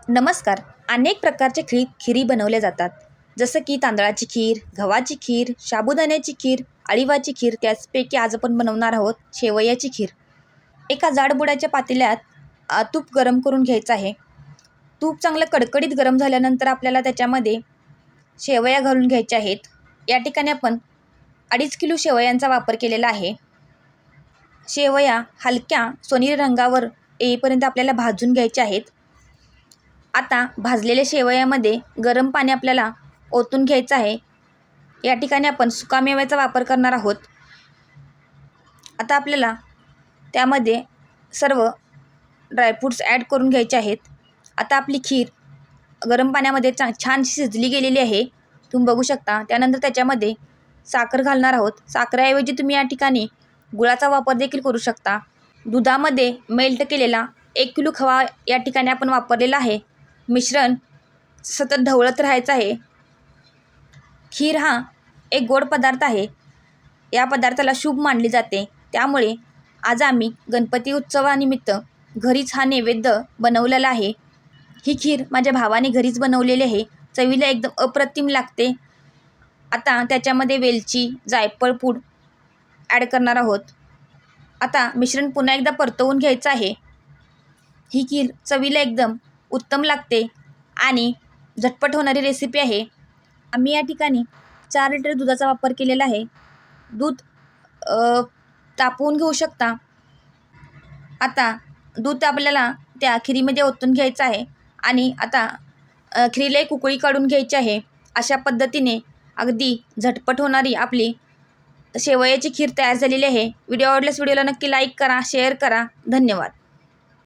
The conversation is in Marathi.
नमस्कार. अनेक प्रकारचे खिरी बनवल्या जातात. जसं की तांदळाची खीर, गव्हाची खीर, साबुदाण्याची खीर, अळीवाची खीर. त्याचपैकी आज आपण बनवणार आहोत शेवयाची खीर. एका जाडबुडाच्या पातेल्यात तूप गरम करून घ्यायचं आहे. तूप चांगलं कडकडीत गरम झाल्यानंतर आपल्याला त्याच्यामध्ये शेवया घालून घ्यायच्या आहेत. या ठिकाणी आपण 2.5 किलो शेवयांचा वापर केलेला आहे. शेवया हलक्या सोनेरी रंगावर येईपर्यंत आपल्याला भाजून घ्यायच्या आहेत. आता भाजलेल्या शेवयामध्ये गरम पाणी आपल्याला ओतून घ्यायचं आहे. या ठिकाणी आपण सुकामेव्याचा वापर करणार आहोत. आता आपल्याला त्यामध्ये सर्व ड्रायफ्रूट्स ॲड करून घ्यायचे आहेत. आता आपली खीर गरम पाण्यामध्ये छान शिजली गेलेली आहे, तुम्ही बघू शकता. त्यानंतर त्याच्यामध्ये साखर घालणार आहोत. साखरेऐवजी तुम्ही या ठिकाणी गुळाचा वापर देखील करू शकता. दुधामध्ये मेल्ट केलेला 1 किलो खवा या ठिकाणी आपण वापरलेला आहे. मिश्रण सतत ढवळत राहायचं आहे. खीर हा एक गोड पदार्थ आहे. या पदार्थाला शुभ मानले जाते. त्यामुळे आज आम्ही गणपती उत्सवानिमित्त घरीच हा नैवेद्य बनवलेला आहे. ही खीर माझ्या भावाने घरीच बनवलेली आहे. चवीला एकदम अप्रतिम लागते. आता त्याच्यामध्ये वेलची, जायफळ पूड ॲड करणार आहोत. आता मिश्रण पुन्हा एकदा परतवून घ्यायचं आहे. ही खीर चवीला एकदम उत्तम लागते आणि झटपट होणारी रेसिपी आहे. आम्ही या ठिकाणी 4 लिटर दुधाचा वापर केलेला आहे. दूध तापवून घेऊ शकता. आता दूध आपल्याला त्या खिरीमध्ये ओतून घ्यायचं आहे आणि आता खिरीला एक उकळी काढून घ्यायची आहे. अशा पद्धतीने अगदी झटपट होणारी आपली शेवयाची खीर तयार झालेली आहे. व्हिडिओ आवडल्यास व्हिडिओला नक्की लाईक करा, शेअर करा. धन्यवाद.